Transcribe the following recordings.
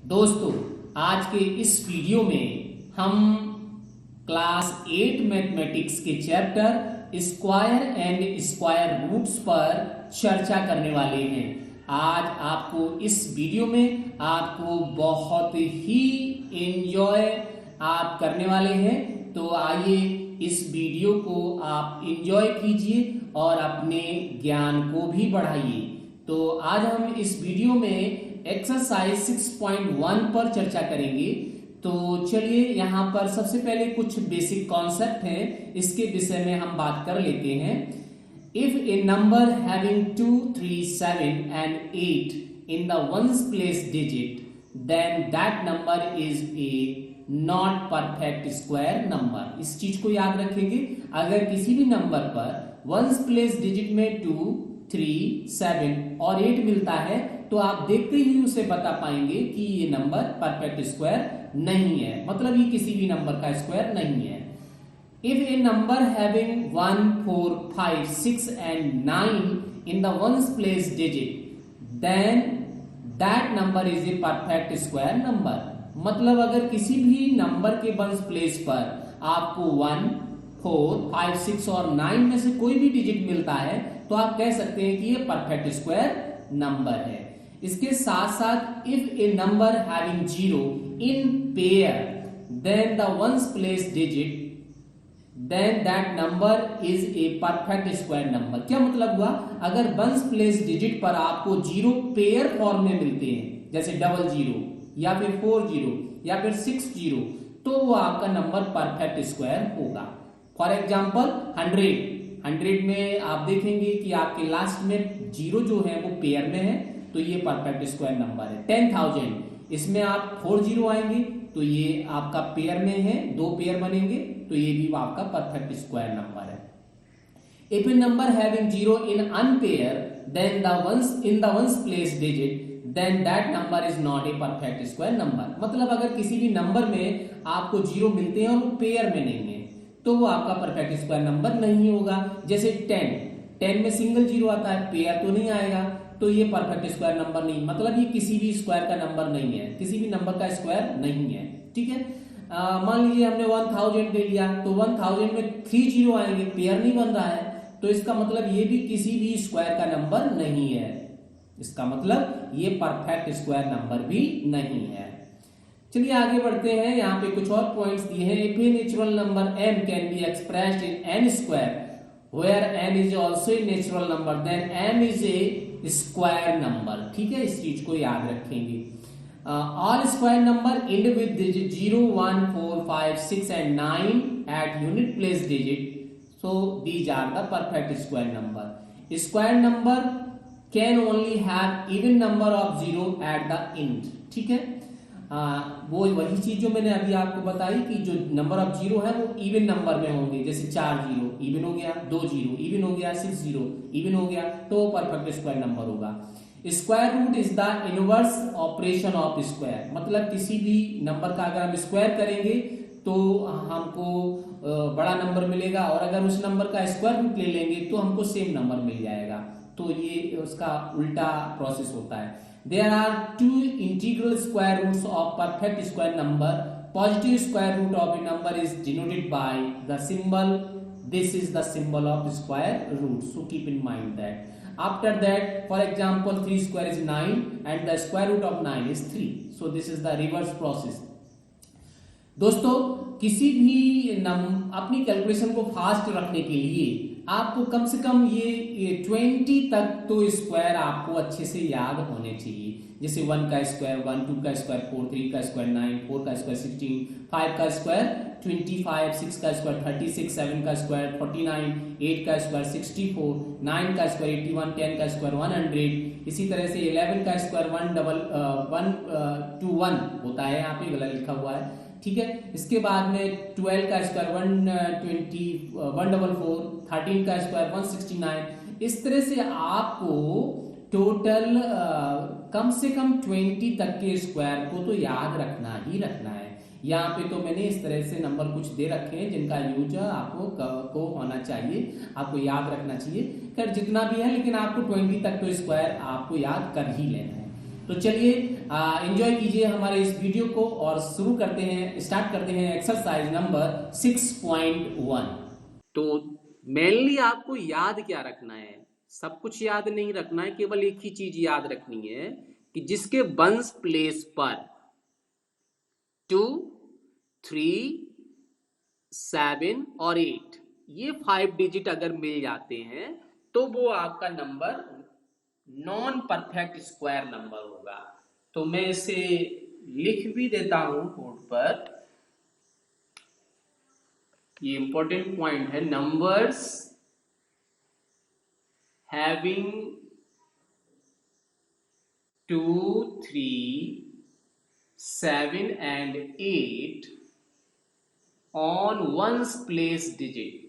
दोस्तों, आज के इस वीडियो में हम क्लास 8 मैथमेटिक्स के chapter square and square roots पर चर्चा करने वाले हैं। आज आपको इस वीडियो में आपको बहुत ही एंजॉय आप करने वाले हैं। तो आइए इस वीडियो को आप एंजॉय कीजिए और अपने ज्ञान को भी बढ़ाइए। तो आज हम इस वीडियो में एक्सरसाइज 6.1 पर चर्चा करेंगे। तो चलिए यहाँ पर सबसे पहले कुछ बेसिक कॉन्सेप्ट हैं, इसके विषय में हम बात कर लेते हैं। If a number having 2, 3, 7 and 8 in the ones place digit, then that number is a not perfect square number. इस चीज को याद रखेंगे। अगर किसी भी नंबर पर वंस प्लेस डिजिट में 2, 3, 7 और 8 मिलता है तो आप देखते ही उसे बता पाएंगे कि ये नंबर परफेक्ट स्क्वायर नहीं है, मतलब ये किसी भी नंबर का स्क्वायर नहीं है। If a number having 1, 4, 5, 6 and 9 in the ones place digit, then that number is a perfect square number। मतलब अगर किसी भी नंबर के वंस प्लेस पर आपको 1, 4, 5, 6 और 9 में से कोई भी डिजिट मिलता है तो आप कह सकते हैं कि ये परफेक्ट स्क्वायर नंबर है। इसके साथ साथ if a number having 0 in pair then the ones place digit then that number is a perfect square number. क्या मतलब हुआ? अगर वंस प्लेस डिजिट पर आपको 0 पेयर फॉर्म में मिलते हैं, जैसे 00 या फिर 40 या फिर 60, तो वो आपका नंबर परफेक्ट स्क्वायर होगा। फॉर एग्जाम्पल 100 में आप देखेंगे कि आपके लास्ट में 0 जो है वो पेयर में है, तो ये परफेक्ट स्क्वायर नंबर है। 10,000 इसमें आप 40 आएंगे तो ये आपका पेयर में है, 2 पेयर बनेंगे, तो ये भी आपका परफेक्ट स्क्वायर नंबर है। If a number having 0 in unpair then the ones place digit then that number is not a perfect square number। मतलब अगर किसी भी नंबर में आपको 0 मिलते हैं और वो पेयर में नहीं है तो वो आपका परफेक्ट स्क्वायर नंबर नहीं होगा। जैसे 10 में सिंगल 0 आता है, पेयर तो नहीं आएगा, तो ये परफेक्ट स्क्वायर नंबर नहीं, मतलब ये किसी भी स्क्वायर का नंबर नहीं है, किसी भी नंबर का स्क्वायर नहीं है। ठीक है, मान लीजिए हमने 1000 ले लिया तो 1000 में 3 0 आएंगे, पेयर नहीं बन रहा है, तो इसका मतलब ये भी किसी भी स्क्वायर का नंबर नहीं है। इसका मतलब ये परफेक्ट स्क्वायर नंबर भी नहीं है। चलिए आगे बढ़ते हैं। यहाँ पे कुछ और पॉइंट्स दिए हैं। If a natural number m can be expressed in n square where n is also a natural number then m is a square number. ठीक है, इस चीज को याद रखेंगे। All square number end with digit 0, 1, 4, 5, 6 and 9 at unit place digit, so these are the perfect square number. Square number can only have even number of 0 at the end. ठीक है, वो वही चीज जो मैंने अभी आपको बताई कि जो नंबर ऑफ 0 है वो इवन नंबर में होंगे। जैसे 4 0 इवन हो गया, 2 0 इवन हो गया, 6 0 इवन हो गया, तो परफेक्ट स्क्वायर नंबर होगा। Square root is the inverse operation of square. मतलब किसी भी नंबर का अगर हम स्क्वायर करेंगे तो हमको बड़ा नंबर मिलेगा, और अगर उस नंबर का स्क्वायर रूट ले लेंगे तो हमको सेम नंबर मिल जाएगा। तो ये उसका उल्टा प्रोसेस होता है। There are 2 integral square roots of perfect square number. Positive square root of a number is denoted by the symbol, this is the symbol of square root, so keep in mind that. After that for example 3 square is 9 and the square root of 9 is 3, so this is the reverse process. दोस्तों, किसी भी अपनी calculation को fast रखने के लिए आपको कम से कम ये 20 तक तो स्क्वायर आपको अच्छे से याद होने चाहिए। जैसे 1 का स्क्वायर 1, 2 का स्क्वायर 4, 3 का स्क्वायर 9, 4 का स्क्वायर 16, 5 का स्क्वायर 25, 6 का स्क्वायर 36, 7 का स्क्वायर 49, 8 का स्क्वायर 64, 9 का स्क्वायर 81, 10 का स्क्वायर 100। इसी तरह से 11 का स्क्वायर 121 होता है, यहाँ पे गलत लिखा हुआ है। ठीक है, इसके बाद में 12 का स्क्वायर 144, 13 का स्क्वायर 169। इस तरह से आपको टोटल कम से कम 20 तक के स्क्वायर को तो याद रखना ही रखना है। यहाँ पे तो मैंने इस तरह से नंबर कुछ दे रखे हैं जिनका यूज आपको होना चाहिए, आपको याद रखना चाहिए। खैर जितना भी है, लेकिन आपको 20 तक तो स्क्वायर आपको याद कर ही लेना है। तो चलिए एंजॉय कीजिए हमारे इस वीडियो को और स्टार्ट करते हैं एक्सरसाइज नंबर 6.1। तो मेनली आपको याद क्या रखना है, सब कुछ याद नहीं रखना है, केवल एक ही चीज याद रखनी है कि जिसके वंस प्लेस पर 2, 3, 7 और 8 ये 5 डिजिट अगर मिल जाते हैं तो वो आपका number non perfect square number होगा। तो मैं इसे लिख भी देता हूं बोर्ड पर, ये इंपॉर्टेंट पॉइंट है। Numbers having 2, 3, 7 and 8 on ones place digit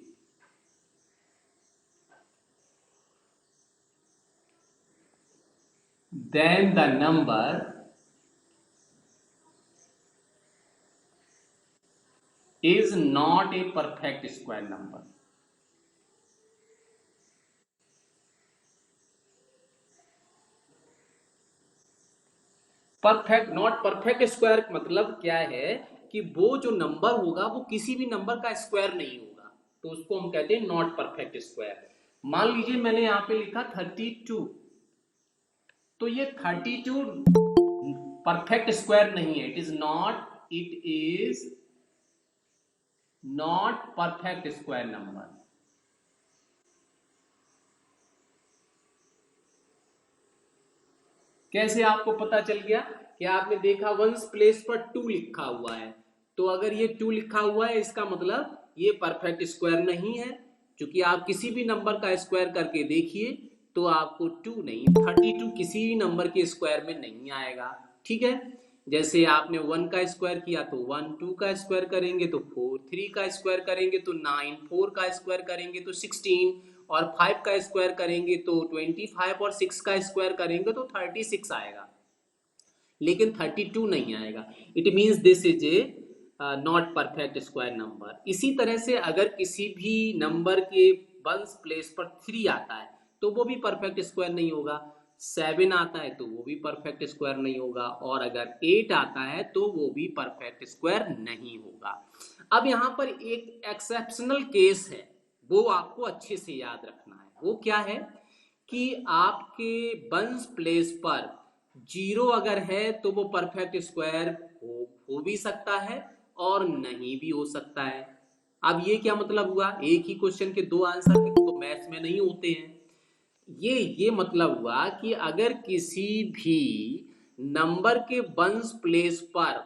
then the number is not a perfect square number. Perfect not perfect square मतलब क्या है कि वो जो नंबर होगा वो किसी भी नंबर का स्क्वायर नहीं होगा, तो उसको हम कहते हैं नॉट परफेक्ट स्क्वायर। मान लीजिए मैंने यहां पे लिखा 32, तो ये 32 परफेक्ट स्क्वायर नहीं है, it is not perfect square number. कैसे आपको पता चल गया कि आपने देखा वंस प्लेस पर 2 लिखा हुआ है, तो अगर ये 2 लिखा हुआ है इसका मतलब ये परफेक्ट स्क्वायर नहीं है, क्योंकि आप किसी भी नंबर का स्क्वायर करके देखिए तो आपको 2 नहीं 32 किसी भी नंबर के स्क्वायर में नहीं आएगा। ठीक है, जैसे आपने 1 का स्क्वायर किया तो 1, 2 का स्क्वायर करेंगे तो 4, 3 का स्क्वायर करेंगे तो 9, 4 का स्क्वायर करेंगे तो 16 और 5 का स्क्वायर करेंगे तो 25 और 6 का स्क्वायर करेंगे तो 36 आएगा, लेकिन 32 नहीं आएगा। It means this is a not perfect square number. इसी तरह से अगर किसी भी नंबर के वंस प्लेस पर 3 आता है तो वो भी परफेक्ट स्क्वायर नहीं होगा, 7 आता है तो वो भी परफेक्ट स्क्वायर नहीं होगा, और अगर 8 आता है तो वो भी परफेक्ट स्क्वायर नहीं होगा। अब यहाँ पर एक एक्सेप्शनल केस है, वो आपको अच्छे से याद रखना है। वो क्या है कि आपके वंस प्लेस पर 0 अगर है तो वो परफेक्ट स्क्वायर हो भी सकता है और नहीं भी हो सकता है। अब ये क्या मतलब हुआ, एक ही क्वेश्चन के 2 आंसर तो मैथ्स में नहीं होते हैं। ये मतलब हुआ कि अगर किसी भी नंबर के वंस प्लेस पर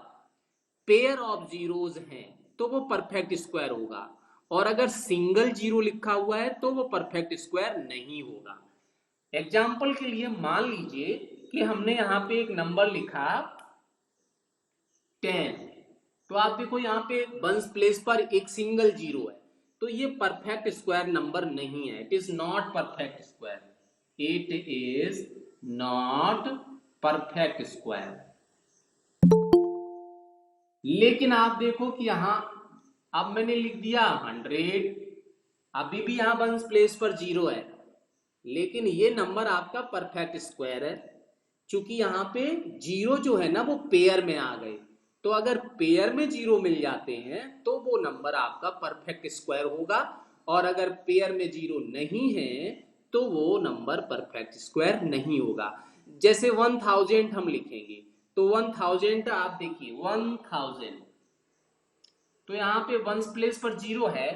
पेयर ऑफ जीरोज हैं तो वो परफेक्ट स्क्वायर होगा, और अगर सिंगल जीरो लिखा हुआ है तो वो परफेक्ट स्क्वायर नहीं होगा। एग्जाम्पल के लिए मान लीजिए कि हमने यहाँ पे एक नंबर लिखा 10, तो आप देखो यहाँ पे वंस प्लेस पर एक सिंगल जीरो है, तो ये परफेक्ट स्क्वायर नंबर नहीं है। It is not perfect square, it is not perfect square. लेकिन आप देखो कि यहां अब मैंने लिख दिया 100, अभी भी यहां वंस प्लेस पर 0 है, लेकिन ये नंबर आपका परफेक्ट स्क्वायर है, क्योंकि यहाँ पे 0 जो है ना वो पेयर में आ गए। तो अगर पेयर में 0 मिल जाते हैं तो वो नंबर आपका परफेक्ट स्क्वायर होगा, और अगर पेयर में 0 नहीं है तो वो नंबर परफेक्ट स्क्वायर नहीं होगा। जैसे 1000 हम लिखेंगे तो 1000 आप देखिए 1000, तो यहाँ पे वंस प्लेस पर 0 है,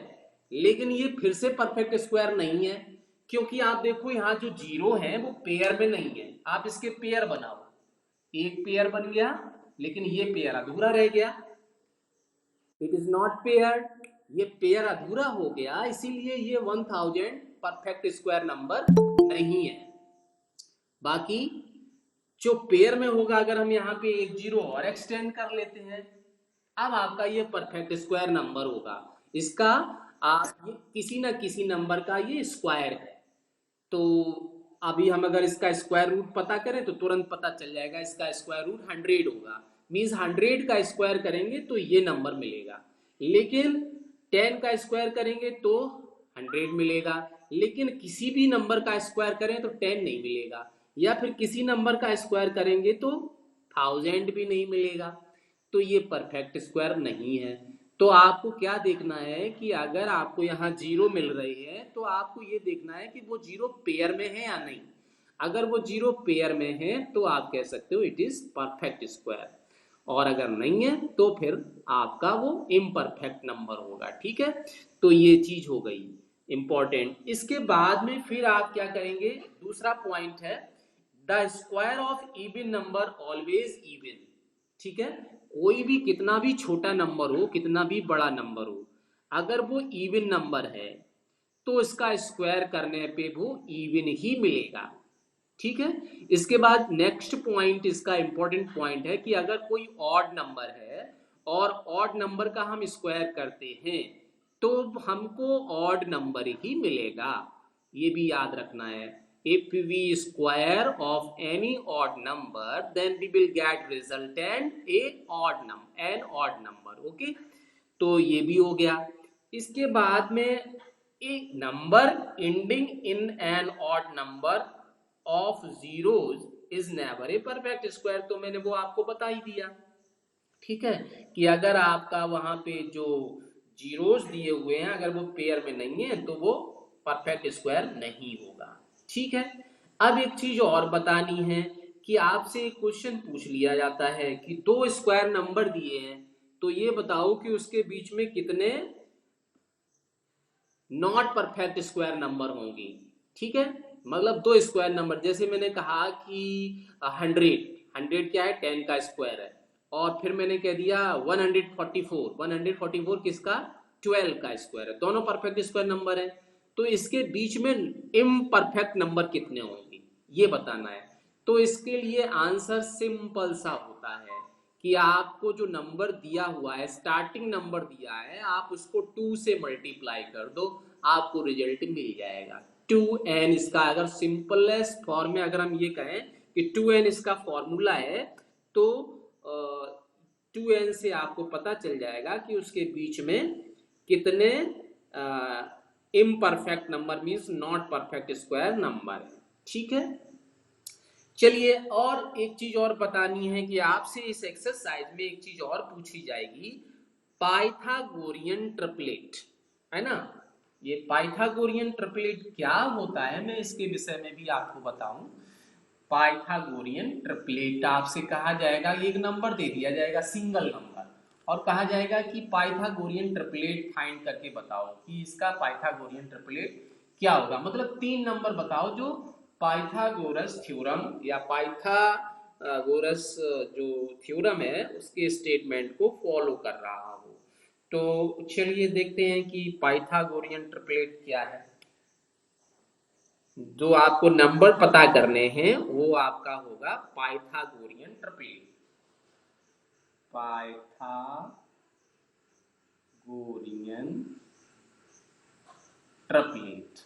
लेकिन ये फिर से परफेक्ट स्क्वायर नहीं है, क्योंकि आप देखो यहाँ जो 0 है वो पेयर में नहीं है। आप इसके पेयर बनाओ, एक पेयर बन गया लेकिन ये पेयर अधूरा रह गया, इट इज नॉट पेयर, ये पेयर अधूरा हो गया, इसीलिए ये 1000 परफेक्ट स्क्वायर नंबर नहीं है। बाकी जो पेयर में होगा, अगर हम यहाँ पे एक 0 और एक्सटेंड कर लेते हैं, अब आपका ये परफेक्ट स्क्वायर नंबर होगा। इसका आप ये किसी ना किसी नंबर का ये स्क्वायर है, तो अभी हम अगर इसका स्क्वायर रूट पता करें तो तुरंत पता चल जाएगा, इसका स्क्वायर रूट 100 होगा। मीन्स 100 का स्क्वायर करेंगे तो ये नंबर मिलेगा, लेकिन 10 का स्क्वायर करेंगे तो 100 मिलेगा, लेकिन किसी भी नंबर का स्क्वायर करें तो 10 नहीं मिलेगा, या फिर किसी नंबर का स्क्वायर करेंगे तो 1000 भी नहीं मिलेगा, तो ये परफेक्ट स्क्वायर नहीं है। तो आपको क्या देखना है कि अगर आपको यहाँ जीरो मिल रही है तो आपको ये देखना है कि वो जीरो पेयर में है या नहीं। अगर वो जीरो पेयर में है तो आप कह सकते हो इट इज परफेक्ट स्क्वायर, और अगर नहीं है तो फिर आपका वो इम्परफेक्ट नंबर होगा। ठीक है, तो ये चीज हो गई इंपॉर्टेंट। इसके बाद में फिर आप क्या करेंगे, दूसरा पॉइंट है the square of even number always even. ठीक है, कोई भी कितना भी छोटा नंबर हो, कितना भी बड़ा नंबर हो, अगर वो इवन नंबर है तो इसका स्क्वायर करने पे वो इवन ही मिलेगा। ठीक है, इसके बाद नेक्स्ट पॉइंट, इसका इंपॉर्टेंट पॉइंट है कि अगर कोई ऑड नंबर है और ऑड नंबर का हम स्क्वायर करते हैं तो हमको ऑड नंबर ही मिलेगा, ये भी याद रखना है। If we square of any odd number then we will get resultant a odd number, an odd number. Okay, तो ये भी हो गया। इसके बाद में a number ending in an odd number of zeros is never a perfect square, तो मैंने वो आपको बता ही दिया। ठीक है, कि अगर आपका वहां पे जो जीरोस दिए हुए हैं अगर वो पेयर में नहीं है तो वो परफेक्ट स्क्वायर नहीं होगा। ठीक है, अब एक चीज और बतानी है कि आपसे एक क्वेश्चन पूछ लिया जाता है कि दो स्क्वायर नंबर दिए हैं, तो ये बताओ कि उसके बीच में कितने नॉट परफेक्ट स्क्वायर नंबर होंगी। ठीक है, मतलब दो स्क्वायर नंबर, जैसे मैंने कहा कि 100 क्या है, 10 का स्क्वायर है, और फिर मैंने कह दिया 144 किसका, 12 का स्क्वायर है, दोनों परफेक्ट स्क्वायर नंबर है, तो इसके बीच में इम्परफेक्ट नंबर कितने होंगे ये बताना है। तो इसके लिए आंसर सिंपल सा होता है कि आपको जो नंबर दिया हुआ है, स्टार्टिंग नंबर दिया है, आप उसको 2 से मल्टीप्लाई कर दो, आपको रिजल्ट मिल जाएगा 2n। इसका अगर सिंपलेस्ट फॉर्म में अगर हम ये कहें कि 2n इसका फॉर्मूला है, तो 2n से आपको पता चल जाएगा कि उसके बीच में कितने imperfect number means not perfect square number है। ठीक है, चलिए और एक चीज और बतानी है कि आपसे इस एक्सरसाइज में एक चीज और पूछी जाएगी, पाइथागोरियन ट्रिपलेट, है ना। ये पाइथागोरियन ट्रिपलेट क्या होता है मैं इसके विषय में भी आपको बताऊं। पाइथागोरियन ट्रिपलेट आपसे कहा जाएगा, एक नंबर दे दिया जाएगा सिंगल नंबर, और कहा जाएगा कि पाइथागोरियन ट्रिपलेट फाइंड करके बताओ कि इसका पाइथागोरियन ट्रिपलेट क्या होगा। मतलब 3 नंबर बताओ जो पाइथागोरस थ्योरम या पाइथागोरस जो थ्योरम है उसके स्टेटमेंट को फॉलो कर रहा हो। तो चलिए देखते हैं कि पाइथागोरियन ट्रिपलेट क्या है। जो आपको नंबर पता करने हैं वो आपका होगा पाइथागोरियन ट्रिपलेट। पाइथागोरियन ट्रिपलेट,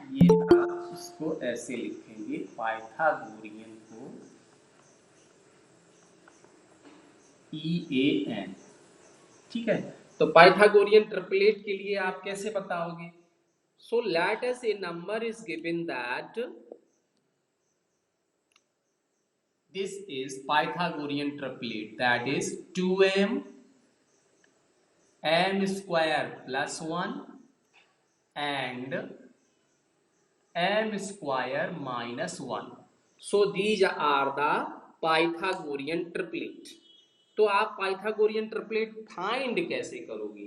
ये आप इसको ऐसे लिखेंगे, पाइथागोरियन को EAN। ठीक है, तो पाइथागोरियन ट्रिपलेट के लिए आप कैसे बताओगे। So let us A number is given that this is Pythagorean triplet, that is 2m m square plus 1 and m square minus 1. So these are the Pythagorean triplet. तो आप पाइथागोरियन ट्रिपलेट फाइंड कैसे करोगे।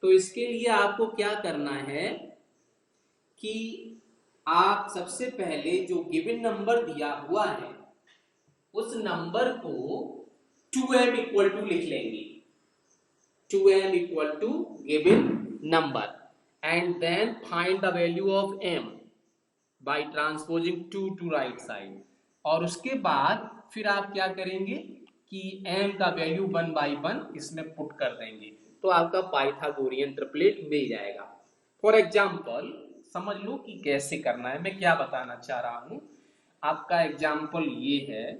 तो इसके लिए आपको क्या करना है कि आप सबसे पहले जो गिवन नंबर दिया हुआ है उस नंबर को 2m इक्वल टू लिख लेंगे, 2m equal to given number, and then find the value of m by transposing 2 to right side. और उसके बाद फिर आप क्या करेंगे कि m का वैल्यू 1 बाई 1 इसमें पुट कर देंगे, तो आपका पाइथागोरियन ट्रिपलेट मिल जाएगा। फॉर एग्जाम्पल समझ लो कि कैसे करना है, मैं क्या बताना चाह रहा हूं। आपका एग्जाम्पल ये है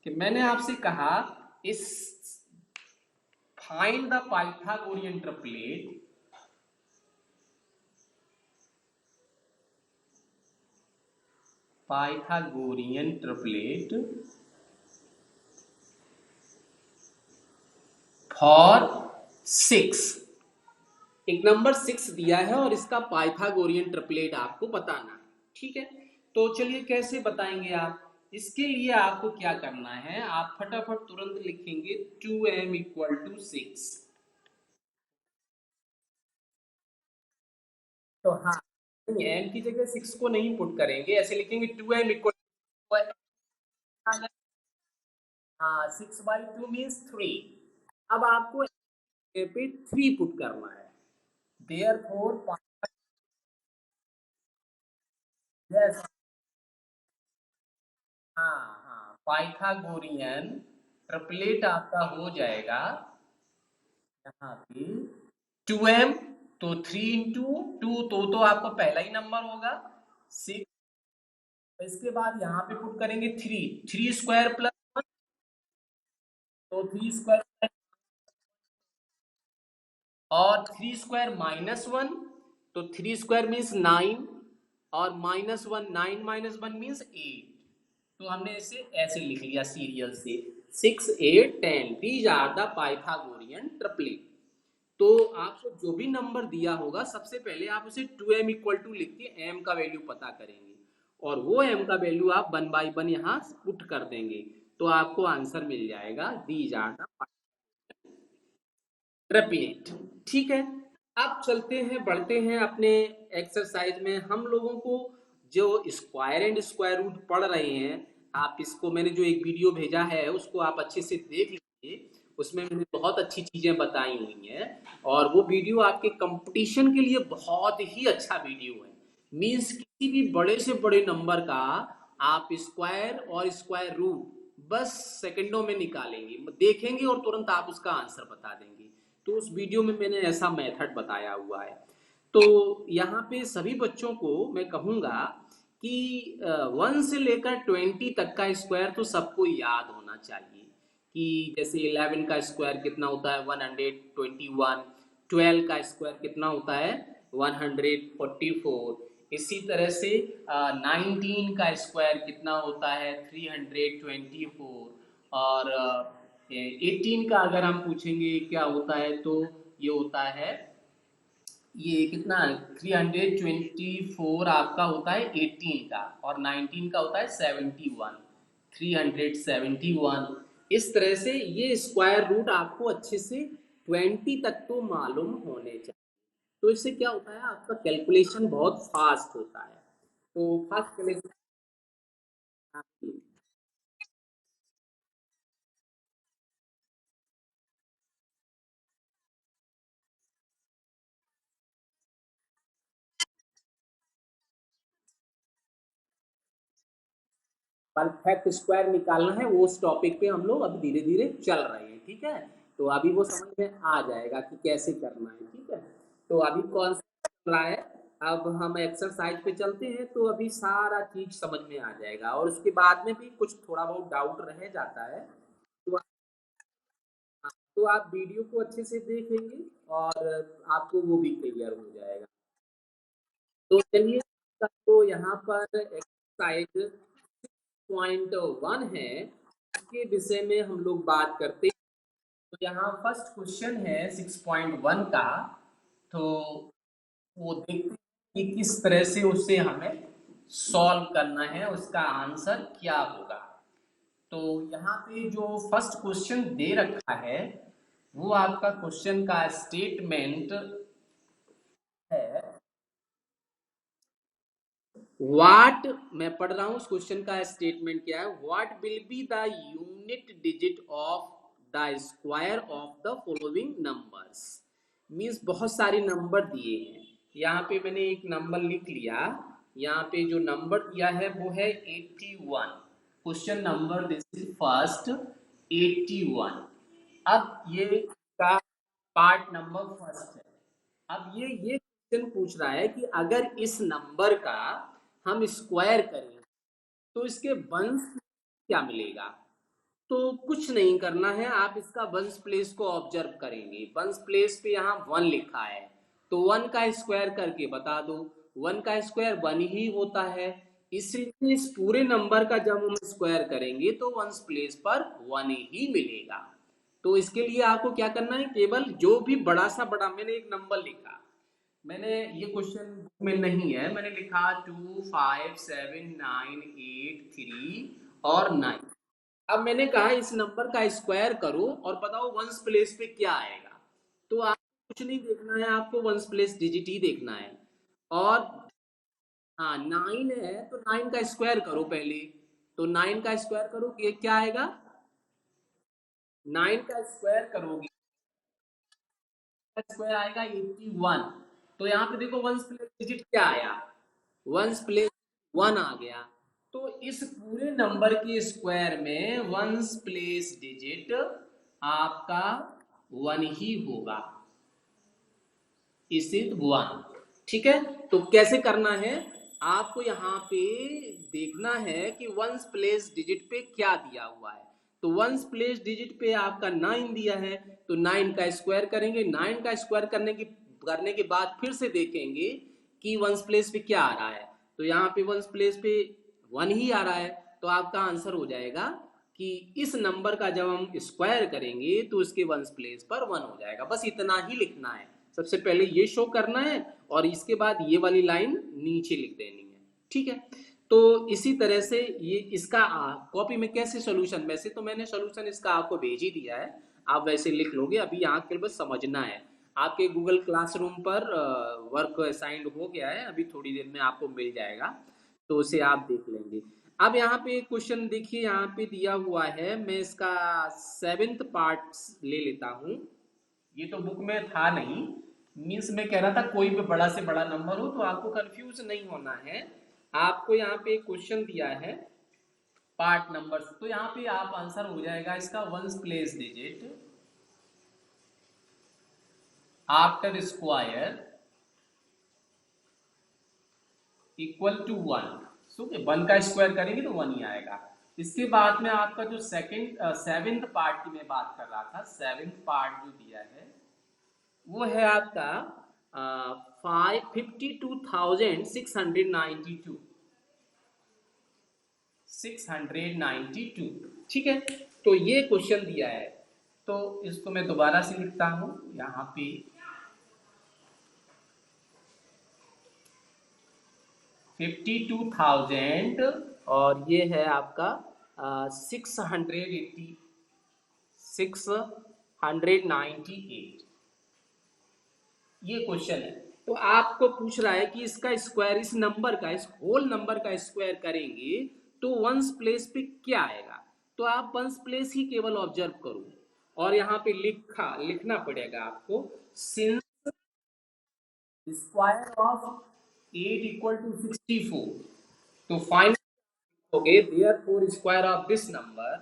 कि मैंने आपसे कहा इस find the Pythagorean triplet Pythagorean triplet for 6। एक नंबर 6 दिया है और इसका पाइथागोरियन ट्रिपलेट आपको बताना है, ठीक है। तो चलिए कैसे बताएंगे आप। इसके लिए आपको क्या करना है, आप फटाफट तुरंत लिखेंगे 2m इक्वल टू 6। तो हाँ, एम की जगह 6 को नहीं पुट करेंगे, ऐसे लिखेंगे 2m इक्वल। हाँ, 6/2 मीन्स 3। अब आपको पे 3 पुट करना है, देयरफॉर यस। हाँ हाँ, पाइथागोरियन ट्रिपलेट आपका हो जाएगा यहाँ पे 2m, तो 3 इंटू 2 तो आपका पहला ही नंबर होगा 6। इसके बाद यहाँ पे पुट करेंगे 3 स्क्वायर प्लस 1, तो 3 स्क्वायर और 3 स्क्वायर -1, तो 3 स्क्वायर मीन्स 9 और -1 9 -1 मीन्स 8। तो हमने इसे ऐसे लिख लिया सीरियल से 6 8 10, these are the Pythagorean triplet. तो आपको जो भी नंबर दिया होगा सबसे पहले आप उसे 2m इक्वल टू लिख के m का वैल्यू पता करेंगे और वो m का वैल्यू आप 1/1 यहाँ पुट कर देंगे, तो आपको आंसर मिल जाएगा दीज आर द ट्रिपलेट, ठीक है। अब चलते हैं, बढ़ते हैं अपने एक्सरसाइज में। हम लोगों को जो स्क्वायर एंड स्क्वायर रूट पढ़ रहे हैं, आप इसको, मैंने जो एक वीडियो भेजा है उसको आप अच्छे से देख लीजिए, उसमें मैंने बहुत अच्छी चीजें बताई हुई हैं और वो वीडियो आपके कंपटीशन के लिए बहुत ही अच्छा वीडियो है। मीन्स किसी भी बड़े से बड़े नंबर का आप स्क्वायर और स्क्वायर रूट बस सेकंडों में निकालेंगे, देखेंगे और तुरंत आप उसका आंसर बता देंगे। तो उस वीडियो में मैंने ऐसा मेथड बताया हुआ है। तो यहाँ पे सभी बच्चों को मैं कहूँगा कि 1 से लेकर 20 तक का स्क्वायर तो सबको याद होना चाहिए कि जैसे 11 का स्क्वायर कितना होता है 121, 12 का स्क्वायर कितना होता है 144, इसी तरह से 19 का स्क्वायर कितना होता है 324 और 18 का अगर हम पूछेंगे क्या होता है तो ये होता है, ये कितना 324 आपका होता है 18 का और 19 का होता है 71, 371। इस तरह से ये स्क्वायर रूट आपको अच्छे से 20 तक तो मालूम होने चाहिए। तो इससे क्या होता है आपका कैलकुलेशन बहुत फास्ट होता है। तो फास्ट कैलकुलेशन परफेक्ट स्क्वायर निकालना है, वो उस टॉपिक पे हम लोग अभी धीरे धीरे चल रहे हैं, ठीक है। तो अभी वो समझ में आ जाएगा कि कैसे करना है, ठीक है। तो अभी कौन सा चल रहा है, अब हम एक्सरसाइज पे चलते हैं तो अभी सारा चीज समझ में आ जाएगा और उसके बाद में भी कुछ थोड़ा बहुत डाउट रह जाता है तो तो आप वीडियो को अच्छे से देखेंगे और आपको वो भी क्लियर हो जाएगा। तो चलिए, तो यहाँ पर एक्सरसाइज 6.1 है, इसके विषय में हम लोग बात करते हैं। तो यहाँ फर्स्ट क्वेश्चन है 6.1 का, तो वो देखते हैं कि किस तरह से उसे हमें सॉल्व करना है, उसका आंसर क्या होगा। तो यहाँ पे जो फर्स्ट क्वेश्चन दे रखा है वो आपका क्वेश्चन का स्टेटमेंट है व्हाट, मैं पढ़ रहा हूं उस क्वेश्चन का स्टेटमेंट क्या है, what will be the unit digit of the square of the following numbers. Means बहुत सारे नंबर दिए हैं, यहाँ पे मैंने एक नंबर लिख लिया, यहाँ पे जो नंबर दिया है वो है 81। Question number this is first 81। अब ये का पार्ट नंबर फर्स्ट है। अब ये क्वेश्चन पूछ रहा है कि अगर इस नंबर का हम स्क्वायर करें तो इसके वंश क्या मिलेगा। तो कुछ नहीं करना है, आप इसका वंश प्लेस को ऑब्जर्व करेंगे। वंश प्लेस पे यहाँ 1 लिखा है तो 1 का स्क्वायर करके बता दो, 1 का स्क्वायर 1 ही होता है, इसलिए इस पूरे नंबर का जब हम स्क्वायर करेंगे तो वंस प्लेस पर 1 ही मिलेगा। तो इसके लिए आपको क्या करना है, केवल जो भी बड़ा सा बड़ा, मैंने एक नंबर लिखा, मैंने ये क्वेश्चन बुक में नहीं है, मैंने लिखा 2 5 7 9 8 3 और 9। अब मैंने कहा इस नंबर का स्क्वायर करो और बताओ वंस प्लेस पे क्या आएगा। तो आपको कुछ नहीं देखना है, आपको वंस प्लेस डिजिट ही देखना है। और हाँ 9 है तो 9 का स्क्वायर करो पहले। तो 9 का स्क्वायर करो, ये क्या आएगा, 9 का स्क्वायर करोगे, स्क्वायर आएगा 81। तो यहाँ पे देखो वंस प्लेस डिजिट क्या आया, वंस प्लेस 1 आ गया। तो इस पूरे नंबर के स्क्वायर में वंस प्लेस डिजिट आपका 1 ही होगा, इज इट 1। ठीक है, तो कैसे करना है, आपको यहाँ पे देखना है कि वंस प्लेस डिजिट पे क्या दिया हुआ है। तो वंस प्लेस डिजिट पे आपका 9 दिया है, तो 9 का स्क्वायर करेंगे, 9 का स्क्वायर करने के बाद फिर से देखेंगे कि वंस प्लेस पे क्या आ रहा है। तो यहाँ पे वंस प्लेस पे 1 ही आ रहा है, तो आपका आंसर हो जाएगा कि इस नंबर का जब हम स्क्वायर करेंगे तो उसके वंस प्लेस पर 1 हो जाएगा। बस इतना ही लिखना है, सबसे पहले ये शो करना है और इसके बाद ये वाली लाइन नीचे लिख देनी है। ठीक है, तो इसी तरह से ये इसका कॉपी में कैसे सोल्यूशन, वैसे तो मैंने सोल्यूशन इसका आपको भेज ही दिया है, आप वैसे लिख लोगे। अभी यहाँ के बस समझना है, आपके गूगल क्लासरूम पर वर्क असाइंड हो गया है, अभी थोड़ी देर में आपको मिल जाएगा, तो उसे आप देख लेंगे। अब यहाँ पे क्वेश्चन देखिए, यहाँ पे दिया हुआ है, मैं इसका 7th पार्ट ले लेता हूँ। ये तो बुक में था नहीं, मीन्स मैं कह रहा था कोई भी बड़ा से बड़ा नंबर हो तो आपको कंफ्यूज नहीं होना है। आपको यहाँ पे क्वेश्चन दिया है पार्ट नंबर, तो यहाँ पे आप आंसर हो जाएगा इसका ones place digit after square equal to 1। So 1 का स्क्वायर करेंगे तो 1 ही आएगा। इसके बाद में आपका जो सेवेंथ पार्ट की मैं बात कर रहा था, सेवेंथ पार्ट जो दिया है वो है आपका 52,692, 692। ठीक है, तो ये क्वेश्चन दिया है, तो इसको मैं दोबारा से लिखता हूं यहाँ पे 52,000 और ये है आपका 698, ये क्वेश्चन है। तो आपको पूछ रहा है कि इसका स्क्वायर, इस नंबर का, इस होल नंबर का स्क्वायर करेंगे तो वंस प्लेस पे क्या आएगा। तो आप वंस प्लेस ही केवल ऑब्जर्व करो और यहाँ पे लिखना पड़ेगा आपको, since square of 8 equal to 64। तो फाइनल हो गए, therefore square of this number,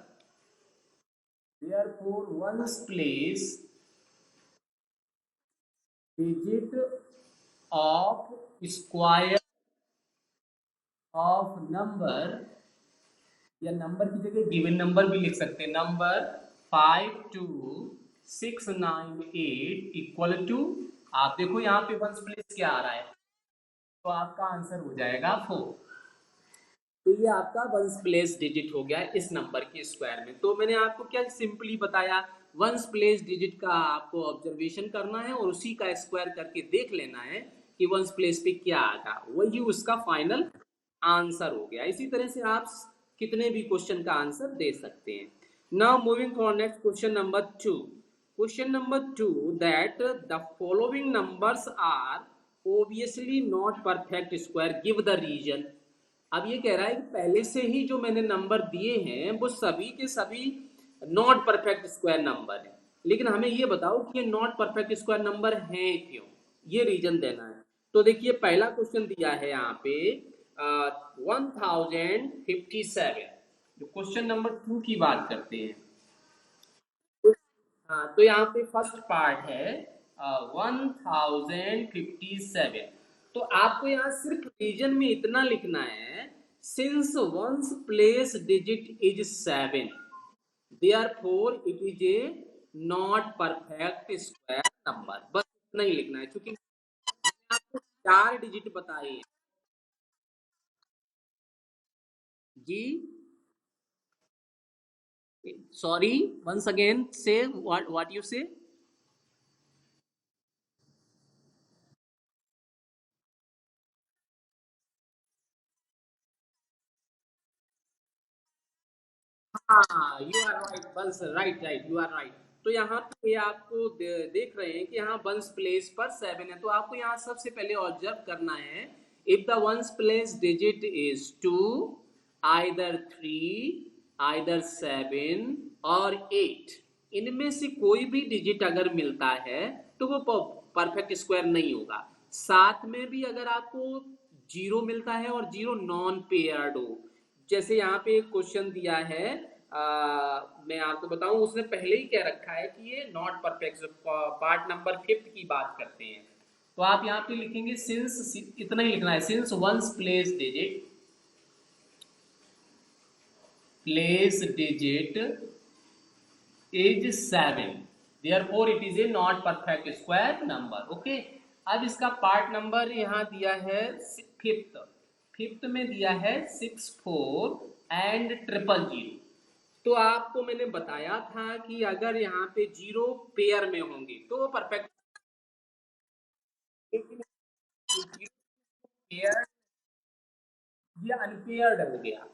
therefore ones place digit of square of number, या नंबर की जगह गिवन नंबर भी लिख सकते हैं, नंबर 52,698 इक्वल टू, आप देखो यहाँ पे वंस प्लेस क्या आ रहा है, तो आपका आंसर हो जाएगा 4। तो ये आपका वंस प्लेस डिजिट हो गया इस नंबर के स्क्वायर में। तो मैंने आपको क्या सिंपली बताया, वंस प्लेस डिजिट का आपको ऑब्जर्वेशन करना है और उसी का स्क्वायर करके देख लेना है कि वंस प्लेस पे क्या आएगा, वही उसका फाइनल आंसर हो गया। इसी तरह से आप कितने भी क्वेश्चन का आंसर दे सकते हैं। Now moving for next question number 2। Question number 2, that the following numbers are obviously not perfect square, give the region। अब ये कह रहा है कि पहले से ही जो मैंने नंबर दिए हैं वो सभी के सभी नॉट परफेक्ट स्क्वायर नंबर है, लेकिन हमें ये बताओ कि ये नॉट परफेक्ट स्क्वायर नंबर हैं क्यों, ये रीजन देना है। तो देखिए पहला क्वेश्चन दिया है यहाँ पे 1057, जो क्वेश्चन नंबर 2 की बात करते हैं। हाँ, तो यहाँ पे फर्स्ट पार्ट है 1057। तो आपको यहाँ सिर्फ रीजन में इतना लिखना है, since once place digit is 7, therefore it is a not perfect square number. बस इतना ही लिखना है, क्योंकि आपको 4 डिजिट बताए हैं। जी sorry, once again say what you say. हाँ you are right ones, right right you are right. तो यहाँ पे ये आपको देख रहे हैं कि यहाँ वंस प्लेस पर 7 है, तो आपको यहाँ सबसे पहले ऑब्जर्व करना है, if the ones place digit is 2, either 3, either 7 और 8, इनमें से कोई भी डिजिट अगर मिलता है तो वो परफेक्ट स्क्वायर नहीं होगा। साथ में भी अगर आपको जीरो मिलता है और जीरो नॉन पेयर्ड हो, जैसे यहाँ पे एक क्वेश्चन दिया है, मैं आपको बताऊं, उसने पहले ही कह रखा है कि ये नॉट परफेक्ट, पार्ट नंबर 5 की बात करते हैं। तो आप यहाँ पे लिखेंगे सिंस, इतना ही लिखना है, since once place digit is 7, therefore it is a not perfect square number. Okay, अब इसका पार्ट नंबर यहाँ दिया है फिफ्थ, फिफ्थ में दिया है 6 4 एंड 000। तो आपको मैंने बताया था कि अगर यहाँ पे जीरो पेयर में होंगे तो वो परफेक्ट, लेकिन पेयर या अनपेयर्ड हो गया,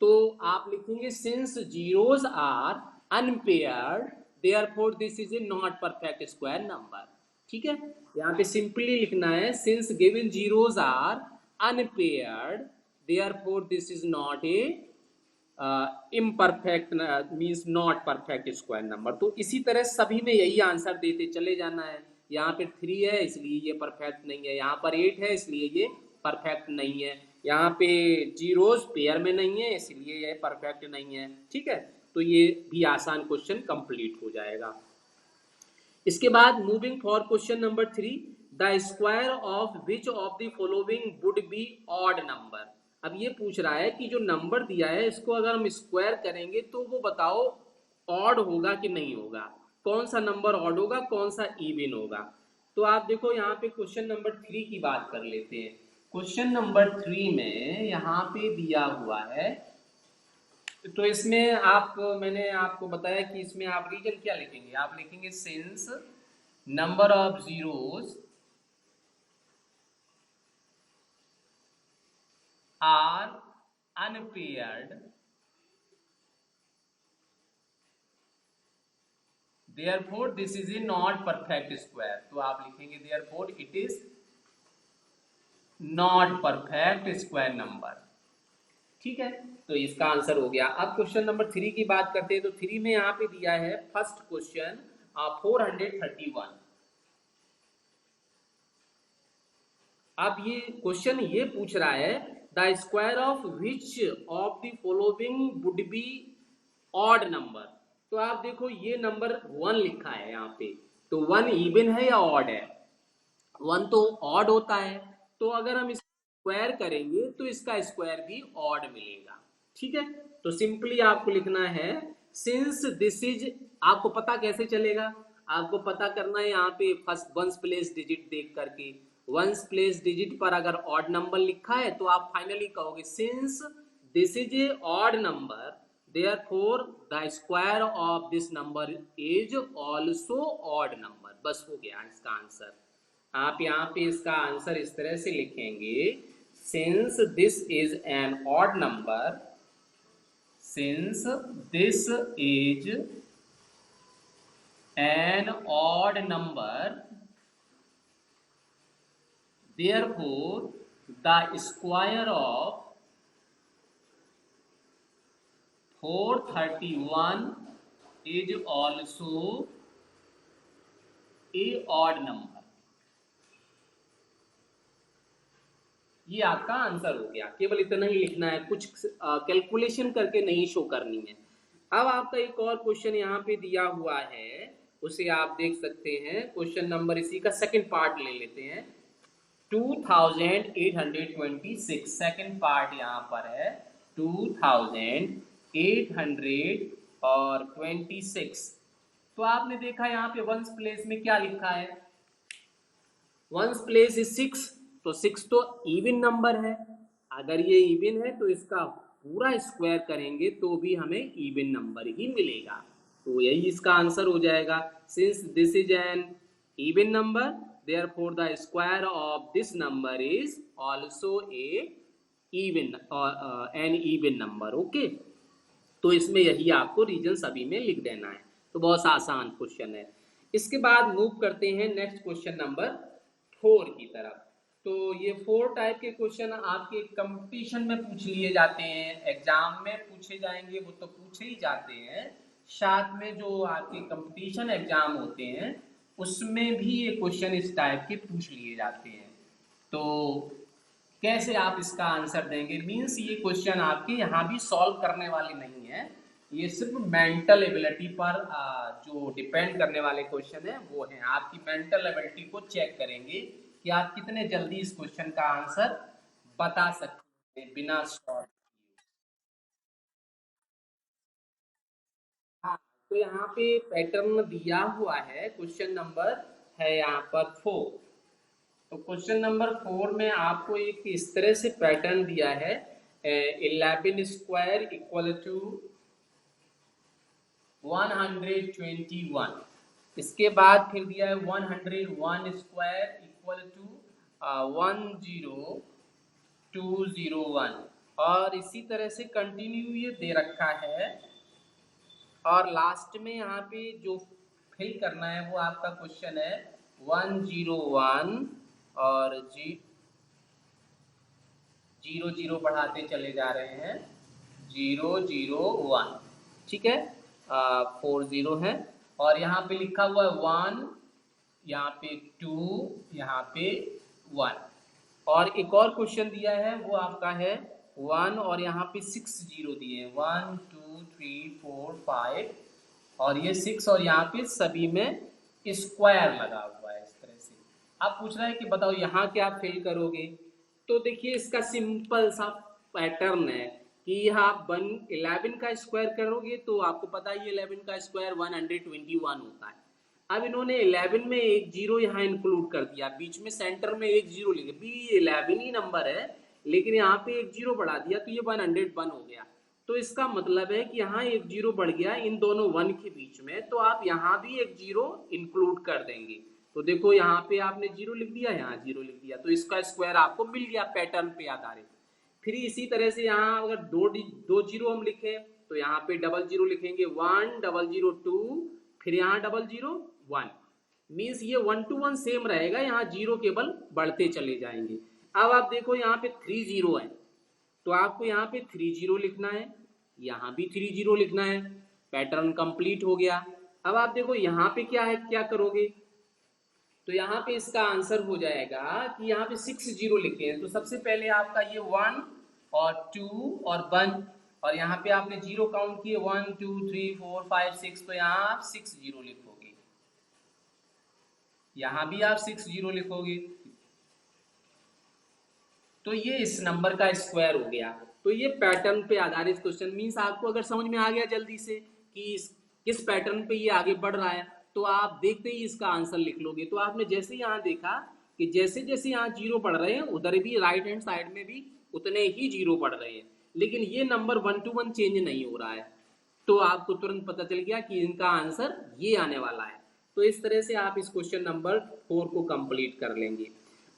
तो आप लिखेंगे since zeros are unpaired, therefore this is a not perfect square number. ठीक है, यहाँ पे सिंपली लिखना है since given zeros are unpaired, therefore this is not a imperfect, means not perfect square number. तो इसी तरह सभी में यही आंसर देते चले जाना है। यहाँ पे 3 है इसलिए ये परफेक्ट नहीं है, यहाँ पर 8 है इसलिए ये परफेक्ट नहीं है, यहाँ पे जीरोस पेयर में नहीं है इसलिए ये परफेक्ट नहीं है। ठीक है, तो ये भी आसान क्वेश्चन कंप्लीट हो जाएगा। इसके बाद moving for question number 3, the square of which of the following would be odd number. अब ये पूछ रहा है कि जो नंबर दिया है इसको अगर हम स्क्वायर करेंगे तो वो बताओ ऑड होगा कि नहीं होगा, कौन सा नंबर ऑड होगा, कौन सा इवन होगा। तो आप देखो यहाँ पे क्वेश्चन नंबर 3 की बात कर लेते हैं। क्वेश्चन नंबर 3 में यहाँ पे दिया हुआ है, तो इसमें आप, मैंने आपको बताया कि इसमें आप रीजन क्या लिखेंगे, आप लिखेंगे since number of zeros are unpaired, therefore this is a not perfect square. तो आप लिखेंगे therefore it is not perfect square number. ठीक है, तो इसका आंसर हो गया। अब क्वेश्चन नंबर 3 की बात करते हैं, तो 3 में यहाँ पे दिया है फर्स्ट क्वेश्चन 431। अब ये क्वेश्चन ये पूछ रहा है the square of which of the following would be odd number. तो आप देखो ये नंबर 1 लिखा है यहाँ पे, तो 1 इवन है या ऑड है, 1 तो ऑड होता है, तो अगर हम स्क्वायर करेंगे तो इसका स्क्वायर भी ऑड मिलेगा। ठीक है, तो सिंपली आपको लिखना है सिंस दिस इज, आपको पता कैसे चलेगा, आपको पता करना है यहाँ पे फर्स्ट वंस प्लेस डिजिट देख करके, वंस प्लेस डिजिट पर अगर ऑड नंबर लिखा है तो आप फाइनली कहोगे since this is A odd number, therefore the square of this number is also odd number। बस हो गया इसका आंसर। आप यहाँ पे इसका आंसर इस तरह से लिखेंगे since this is N odd number, since this is N odd number, therefore the square of 431 is also a odd number। ये आपका आंसर हो गया, केवल इतना ही लिखना है, कुछ कैलकुलेशन करके नहीं शो करनी है। अब आपका एक और क्वेश्चन यहाँ पे दिया हुआ है, उसे आप देख सकते हैं। क्वेश्चन नंबर इसी का सेकंड पार्ट ले लेते हैं, 2826 सेकंड पार्ट यहाँ पर है 2826। तो आपने देखा यहाँ पे वंस प्लेस में क्या लिखा है, वंस प्लेस इज 6, तो 6 तो इवन नंबर है, अगर ये इवन है तो इसका पूरा स्क्वायर करेंगे तो भी हमें इवन नंबर ही मिलेगा। तो यही इसका आंसर हो जाएगा। Since this is an even number, therefore the square of this number is also a even an even number. Okay, तो इसमें यही आपको रीजन सभी में लिख देना है। तो बहुत आसान क्वेश्चन है। इसके बाद मूव करते हैं नेक्स्ट क्वेश्चन नंबर 4 की तरफ। तो ये 4 टाइप के क्वेश्चन आपके कंपटीशन में पूछ लिए जाते हैं, एग्जाम में पूछे जाएंगे, वो तो पूछे ही जाते हैं, साथ में जो आपके कंपटीशन एग्जाम होते हैं उसमें भी ये क्वेश्चन इस टाइप के पूछ लिए जाते हैं। तो कैसे आप इसका आंसर देंगे, मीन्स ये क्वेश्चन आपके यहाँ भी सॉल्व करने वाले नहीं है, ये सिर्फ मेंटल एबिलिटी पर जो डिपेंड करने वाले क्वेश्चन है वो है। आपकी मेंटल एबिलिटी को चेक करेंगे कि आप कितने जल्दी इस क्वेश्चन का आंसर बता सकते हैं बिना सॉल्व। हाँ, तो यहाँ पे पैटर्न दिया हुआ है, क्वेश्चन नंबर है यहाँ पर 4। तो क्वेश्चन नंबर 4 में आपको एक इस तरह से पैटर्न दिया है, 11 स्क्वायर इक्वल टू 121। इसके बाद फिर दिया है 101 स्क्वायर इक्वल टू 10201, और इसी तरह से कंटिन्यू ये दे रखा है। और लास्ट में यहाँ पे जो फिल करना है वो आपका क्वेश्चन है 101 और 0 बढ़ाते चले जा रहे हैं 001, ठीक है, 40 है, और यहाँ पे लिखा हुआ है 1, यहाँ पे 2, यहाँ पे 1। और एक और क्वेश्चन दिया है वो आपका है 1 और यहाँ पे 6 0 दिए हैं, 1 2 3 4 5, और ये 6 और यहाँ पे सभी में स्क्वायर लगा हुआ है इस तरह से। अब पूछ रहा है कि बताओ यहाँ क्या फिल करोगे। तो देखिए इसका सिंपल सा पैटर्न है कि यहाँ आप 11 का स्क्वायर करोगे तो आपको पता ही 11 का स्क्वायर 121 होता है। अब इन्होंने 11 में एक जीरो यहाँ इंक्लूड कर दिया, बीच में सेंटर में एक जीरो लिखे, भी 11 ही नंबर है लेकिन यहाँ पे एक जीरो बढ़ा दिया तो ये 101 हो गया। तो इसका मतलब है कि यहाँ एक जीरो बढ़ गया इन दोनों 1 के बीच में, तो आप यहाँ भी एक जीरो इंक्लूड कर देंगे। तो देखो यहाँ पे आपने जीरो लिख दिया, यहाँ जीरो लिख दिया, तो इसका स्क्वायर आपको मिल गया पैटर्न पे आधारित। फिर इसी तरह से यहाँ अगर दो जीरो हम लिखें तो यहाँ पे डबल जीरो लिखेंगे, 1 002, फिर यहाँ 001, मीन्स ये 1 to 1 सेम रहेगा, यहाँ जीरो केवल बढ़ते चले जाएंगे। अब आप देखो यहाँ पे 3 0 है तो आपको यहाँ पे 3 0 लिखना है, यहाँ भी 3 0 लिखना है, पैटर्न कंप्लीट हो गया। अब आप देखो यहाँ पे क्या है, क्या करोगे, तो यहाँ पे इसका आंसर हो जाएगा कि यहाँ पे 6 0 लिखे हैं, तो सबसे पहले आपका ये 1 और 2 और 1, और यहाँ पे आपने जीरो काउंट किए 1 2 3 4 5 6, तो यहाँ आप 6 0 लिखोगे, यहाँ भी आप 6 0 लिखोगे, तो ये इस नंबर का स्क्वायर हो गया। तो ये पैटर्न पे आधारित क्वेश्चन, मीन्स आपको अगर समझ में आ गया जल्दी से कि किस पैटर्न पे ये आगे बढ़ रहा है तो आप देखते ही इसका आंसर लिख लोगे। तो आपने जैसे यहाँ देखा कि जैसे जैसे यहाँ जीरो बढ़ रहे हैं उधर भी राइट हैंड साइड में भी उतने ही जीरो बढ़ रहे हैं, लेकिन ये नंबर 1 to 1 चेंज नहीं हो रहा है, तो आपको तुरंत पता चल गया कि इनका आंसर ये आने वाला है। तो इस तरह से आप इस क्वेश्चन नंबर 4 को कंप्लीट कर लेंगे।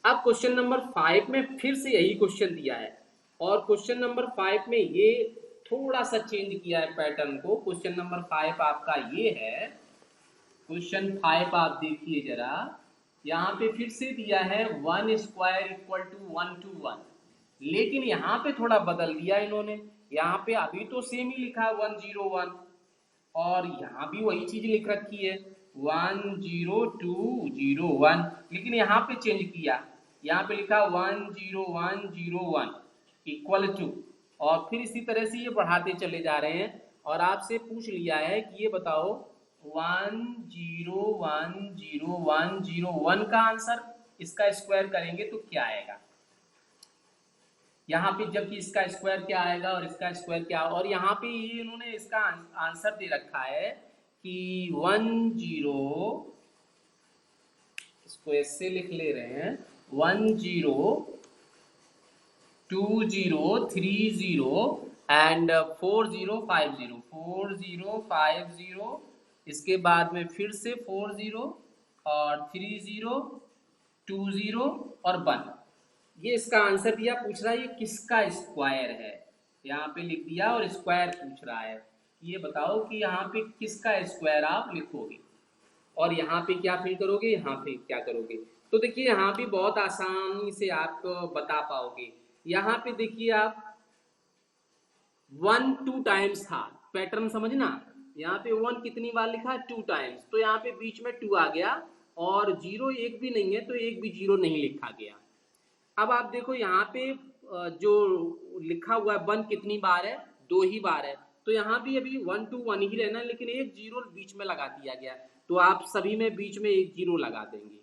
अब क्वेश्चन नंबर 5 में फिर से यही क्वेश्चन दिया है, और क्वेश्चन नंबर 5 में ये थोड़ा सा चेंज किया है पैटर्न को। क्वेश्चन नंबर 5 आपका ये है, क्वेश्चन 5 आप देखिए जरा, यहाँ पे फिर से दिया है 1 स्क्वायर इक्वल टू 121, लेकिन यहाँ पे थोड़ा बदल दिया इन्होंने, यहाँ पे अभी तो सेम ही लिखा है 101, और यहाँ भी वही चीज लिख रखी है 10201, लेकिन यहाँ पे चेंज किया, यहाँ पे लिखा 10101 इक्वल टू, और फिर इसी तरह से ये बढ़ाते चले जा रहे हैं। और आपसे पूछ लिया है कि ये बताओ 10101 का आंसर इसका स्क्वायर करेंगे तो क्या आएगा। यहाँ पे जबकि इसका स्क्वायर क्या आएगा और इसका स्क्वायर क्या, और यहाँ पे ये इन्होंने इसका आंसर दे रखा है कि 10, इसको ऐसे लिख ले रहे हैं 10 20 30 एंड 4050 इसके बाद में फिर से 40 और 30 20 और 1। ये इसका आंसर दिया, पूछ रहा है ये किसका स्क्वायर है, यहाँ पे लिख दिया और स्क्वायर पूछ रहा है। ये बताओ कि यहाँ पे किसका स्क्वायर आप लिखोगे और यहाँ पे क्या फिल करोगे, यहाँ पे क्या करोगे। तो देखिए यहाँ भी बहुत आसानी से आप बता पाओगे। यहाँ पे देखिए आप 1 2 टाइम्स था, पैटर्न समझना। यहाँ पे 1 कितनी बार लिखा है, 2 टाइम्स, तो यहाँ पे बीच में 2 आ गया और 0 एक भी नहीं है तो एक भी 0 नहीं लिखा गया। अब आप देखो यहाँ पे जो लिखा हुआ है 1 कितनी बार है, 2 ही बार है, तो यहाँ भी अभी 1 2 1 ही रहना है, लेकिन एक 0 बीच में लगा दिया गया, तो आप सभी में बीच में एक 0 लगा देंगे।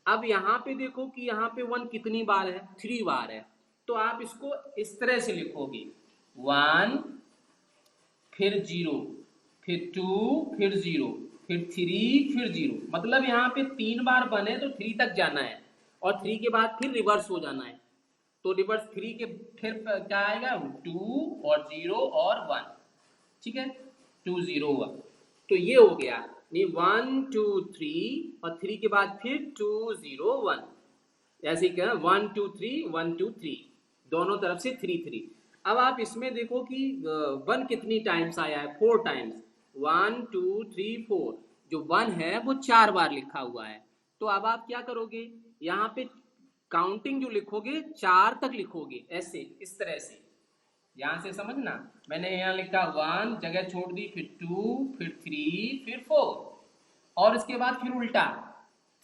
अब यहाँ पे देखो कि यहाँ पे 1 कितनी बार है, 3 बार है, तो आप इसको इस तरह से लिखोगे 1 फिर 0 फिर 2 फिर 0 फिर 3 फिर 0, मतलब यहाँ पे 3 बार 1 है तो 3 तक जाना है और 3 के बाद फिर रिवर्स हो जाना है, तो रिवर्स 3 के फिर क्या आएगा 2 और 0 और 1, ठीक है 2 0 हुआ। तो ये हो गया नहीं 1 2 3 और 3 के बाद फिर 2 0 1, ऐसे क्या 1 2 3 1 2 3, दोनों तरफ से 3 3। अब आप इसमें देखो कि 1 कितनी टाइम्स आया है, 4 टाइम्स, 1 2 3 4, जो 1 है वो 4 बार लिखा हुआ है। तो अब आप क्या करोगे, यहाँ पे काउंटिंग जो लिखोगे 4 तक लिखोगे, ऐसे इस तरह से, यहां से समझना। मैंने यहाँ लिखा 1 जगह छोड़ दी, फिर 2 फिर 3 फिर 4 और इसके बाद फिर उल्टा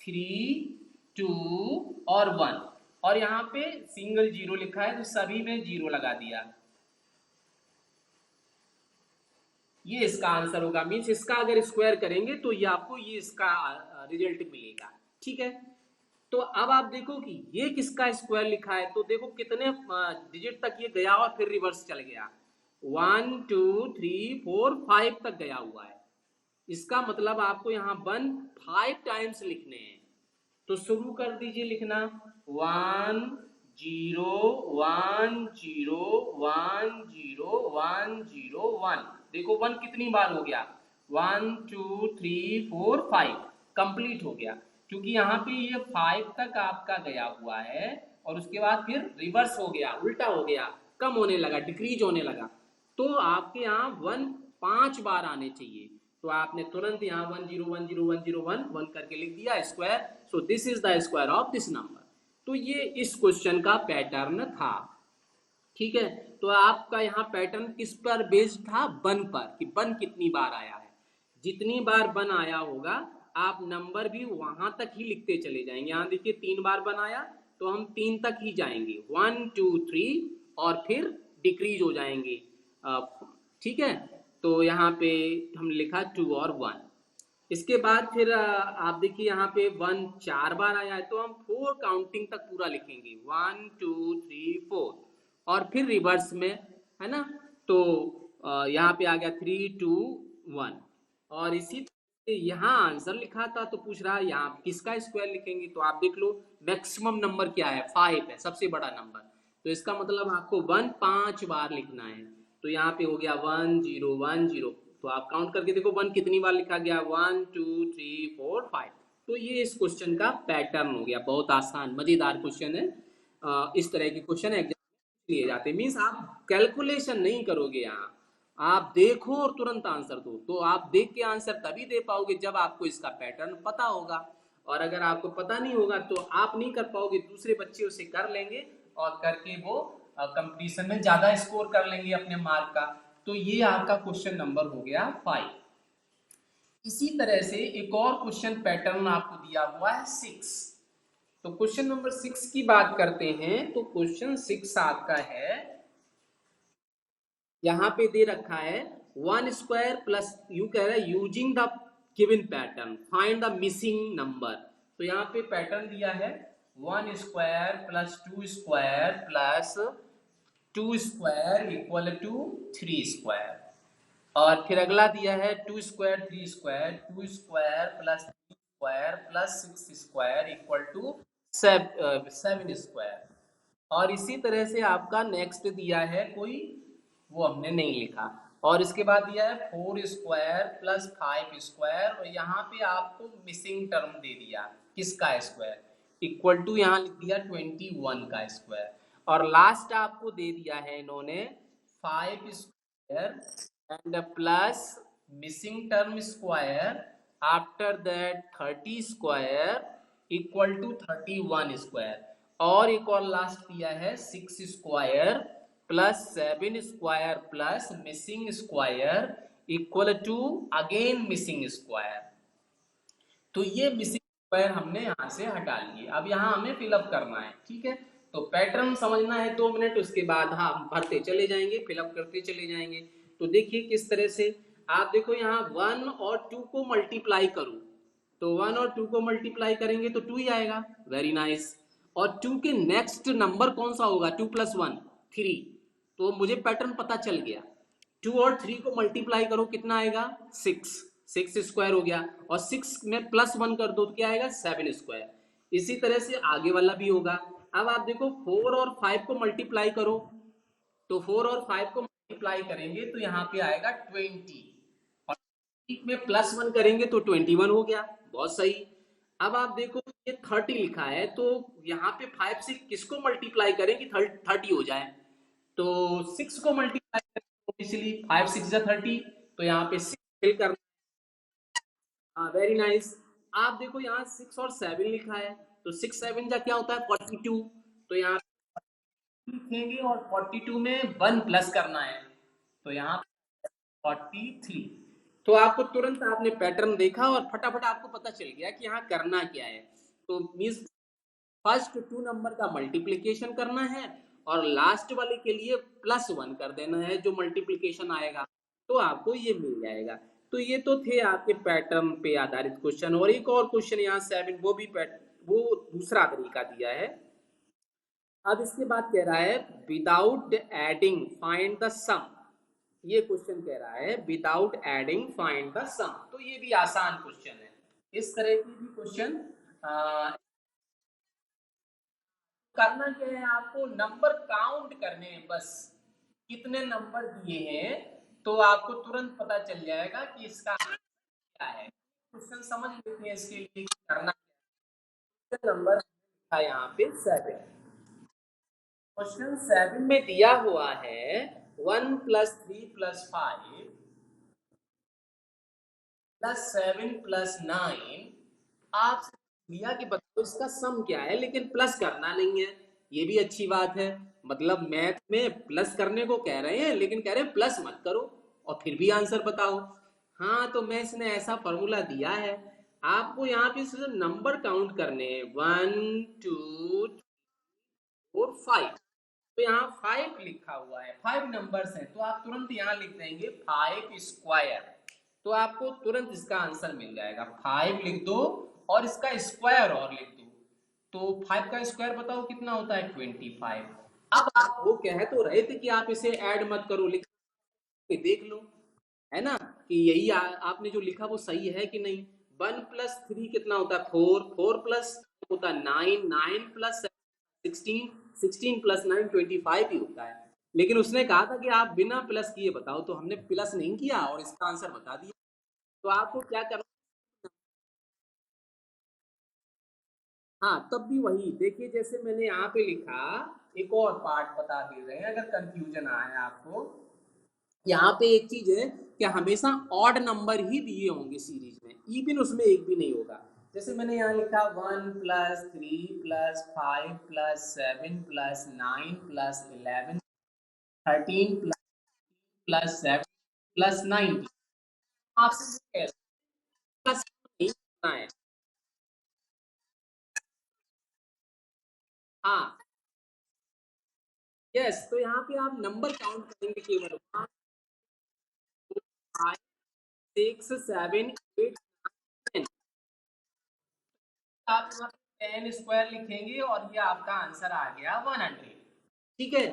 3 2 और 1 और यहाँ पे सिंगल 0 लिखा है तो सभी में 0 लगा दिया। ये इसका आंसर होगा, मीन्स इसका अगर स्क्वायर करेंगे तो ये आपको ये इसका रिजल्ट मिलेगा, ठीक है। तो अब आप देखो कि ये किसका स्क्वायर लिखा है, तो देखो कितने डिजिट तक ये गया और फिर रिवर्स चल गया, 1 2 3 4 5 तक गया हुआ है। इसका मतलब आपको यहाँ 1 5 टाइम्स लिखने हैं। तो शुरू कर दीजिए लिखना 1 0 1 0 1 0 1 0 1, देखो 1 कितनी बार हो गया 1 2 3 4 5, कंप्लीट हो गया, क्योंकि यहाँ पे ये 5 तक आपका गया हुआ है और उसके बाद फिर रिवर्स हो गया, उल्टा हो गया, कम होने लगा, डिक्रीज होने लगा। तो आपके यहाँ 1 5 बार आने चाहिए, तो आपने तुरंत यहाँ 1 0 1 0 1 0 1 1 करके लिख दिया square. So this is the square of this number. तो ये इस क्वेश्चन का पैटर्न था, ठीक है। तो आपका यहाँ पैटर्न किस पर बेस्ड था, 1 पर, कि 1 कितनी बार आया है। जितनी बार 1 आया होगा आप नंबर भी वहां तक ही लिखते चले जाएंगे। यहाँ देखिए 3 बार 1 आया तो हम 3 तक ही जाएंगे, 1 2 3 और फिर डिक्रीज हो जाएंगे, ठीक है। तो यहाँ पे हम लिखा 2 और 1। इसके बाद फिर आप देखिए यहाँ पे 1 4 बार आया है तो हम 4 काउंटिंग तक पूरा लिखेंगे, 1 2 3 4 और फिर रिवर्स में, है ना। तो यहाँ पे आ गया 3 2 1 और इसी यहाँ आंसर लिखा था तो पूछ रहा है यहाँ किसका स्क्वायर लिखेंगे, तो आप देख लो मैक्सिमम नंबर क्या है, 5 है, सबसे बड़ा नंबर, तो इसका मतलब आपको 1 5 बार लिखना है। तो यहाँ पे हो गया 1 0 1 0, तो आप काउंट करके देखो 1 कितनी बार लिखा गया, 1 2 3 4 5। तो ये इस क्वेश्चन का पैटर्न हो गया, बहुत आसान मजेदार क्वेश्चन है। इस तरह के क्वेश्चन एग्जाम लिए जाते हैं, मीन्स आप कैलकुलेशन नहीं करोगे, यहाँ आप देखो और तुरंत आंसर दो। तो आप देख के आंसर तभी दे पाओगे जब आपको इसका पैटर्न पता होगा, और अगर आपको पता नहीं होगा तो आप नहीं कर पाओगे, दूसरे बच्चे उसे कर लेंगे और करके वो कंपटीशन में ज्यादा स्कोर कर लेंगे अपने मार्क का। तो ये आपका क्वेश्चन नंबर हो गया 5। इसी तरह से एक और क्वेश्चन पैटर्न आपको दिया हुआ है 6। तो क्वेश्चन नंबर 6 की बात करते हैं। तो क्वेश्चन 6 आपका है, यहाँ पे दे रखा है 1 स्क्वायर प्लस, यू कह रहा है using the given pattern find the missing number. तो यहाँ पे पैटर्न दिया है 1 square plus 2 square plus 2 square equal to 3 square, और फिर अगला दिया है 2 square 3 square 2 square plus 3 square plus 6 square equal to 7 square. और इसी तरह से आपका नेक्स्ट दिया है कोई वो हमने नहीं लिखा। और इसके बाद दिया है 4 स्क्वायर प्लस 5 स्क्वायर, और यहाँ पे आपको मिसिंग टर्म दे दिया किसका स्क्वायर, इक्वल टू यहाँ लिख दिया 21 का स्क्वायर। और लास्ट आपको दे दिया है इन्होंने 5 square and plus missing term square, after that 30 square equal to 31 square. और एक और लास्ट दिया है 6 square plus 7 square plus missing square equal to again missing square. तो ये मिसिंग स्क्वायर हमने यहाँ से हटा लिए। अब यहाँ हमें फिलअप करना है, ठीक है। तो पैटर्न समझना है 2 मिनट, उसके बाद हम भरते चले जाएंगे, फिलअप करते चले जाएंगे। तो देखिए किस तरह से, आप देखो यहाँ 1 और 2 को मल्टीप्लाई करूं, तो 1 और 2 को मल्टीप्लाई करेंगे तो 2 ही आएगा, वेरी नाइस। और 2 के नेक्स्ट नंबर कौन सा होगा, 2 + 1 3, तो मुझे पैटर्न पता चल गया। 2 और 3 को मल्टीप्लाई करो कितना आएगा, 6, 6 स्क्वायर हो गया। और 6 में +1 कर दो तो क्या आएगा, 7 स्क्वायर। इसी तरह से आगे वाला भी होगा। अब आप देखो 4 और 5 को मल्टीप्लाई करो, तो 4 और 5 को मल्टीप्लाई करेंगे तो यहाँ पे आएगा 20, और 20 में +1 करेंगे तो 21 हो गया, बहुत सही। अब आप देखो ये 30 लिखा है, तो यहाँ पे 5 से किसको मल्टीप्लाई करें कि 30 हो जाए, तो 6 को मल्टीप्लाई करें, इसलिए 5 6 जा 30, तो यहाँ पे 6 फिल करना। हाँ वेरी नाइस। आप देखो यहाँ 6 और 7 लिखा है, तो 6 7 जा क्या होता है 42, तो यहाँ लिखेंगे और 42 में 1 प्लस करना है, तो यहाँ 43। तो आपको तुरंत आपने पैटर्न देखा और फटाफट आपको पता चल गया कि यहाँ करना क्या है। तो मीन्स फर्स्ट 2 नंबर का मल्टीप्लीकेशन करना है और लास्ट वाले के लिए +1 कर देना है, जो मल्टीप्लीकेशन आएगा तो आपको ये मिल जाएगा। तो ये तो थे आपके पैटर्न पे आधारित क्वेश्चन। और एक और क्वेश्चन यहाँ 7, वो भी वो दूसरा तरीका दिया है। अब इसके बाद कह रहा है विदाउट एडिंग फाइंड द सम, ये क्वेश्चन कह रहा है विदाउट एडिंग फाइंड द सम। तो ये भी आसान क्वेश्चन है, इस तरह की भी क्वेश्चन करना क्या है, आपको नंबर काउंट करने हैं बस, कितने नंबर दिए हैं तो आपको तुरंत पता चल जाएगा कि इसका क्या है। क्वेश्चन समझ लेते हैं इसके लिए करना क्या। नंबर लिखा यहाँ पे 7, क्वेश्चन 7 में दिया हुआ है 1 + 3 + 5 + 7 + 9। आपसे दिया कि बताओ इसका सम क्या है, लेकिन प्लस करना नहीं है, ये भी अच्छी बात है। मतलब मैथ में प्लस करने को कह रहे हैं, लेकिन कह रहे हैं प्लस मत करो और फिर भी आंसर बताओ। हाँ तो मैं इसने ऐसा फॉर्मूला दिया है, आपको यहाँ पे सिर्फ नंबर काउंट करने हैं 1 2 4 5। तो यहाँ 5 लिखा हुआ है, 5 नंबर्स हैं, तो आप तुरंत यहाँ लिख देंगे 5 स्क्वायर, तो आपको तुरंत इसका आंसर मिल जाएगा। 5 लिख दो और इसका स्क्वायर और लिख दो, तो 5 का स्क्वायर बताओ कितना होता है 25। अब आप वो कह तो रहे थे कि आप इसे ऐड मत करो, लिख के देख लो, है ना, कि यही आपने जो लिखा वो सही है कि नहीं। 1 + 3 कितना होता है 4, 4 प्लस होता है 9, 9 + 16, 16 + 9 25 ही होता है। लेकिन उसने कहा था कि आप बिना प्लस किए बताओ, तो हमने प्लस नहीं किया और इसका आंसर बता दिया। तो आपको क्या करना, हाँ तब भी वही देखिए, जैसे मैंने यहाँ पे लिखा, एक और पार्ट बता दे रहे हैं अगर कंफ्यूजन आए आपको। यहाँ पे एक चीज है कि हमेशा ऑड नंबर ही दिए होंगे सीरीज में, इवन उसमें एक भी नहीं होगा। जैसे मैंने यहाँ लिखा 1 + 3 + 5 + 7 + 9 + 11 13 + 7 + 9, आपसे कह प्लस नहीं करना है। हाँ यस, तो यहाँ पे आप नंबर काउंट करेंगे केवल 1 2 5 6 7 8 10, आप यहाँ पे 10 स्क्वायर लिखेंगे और ये आपका आंसर आ गया 100। ठीक है,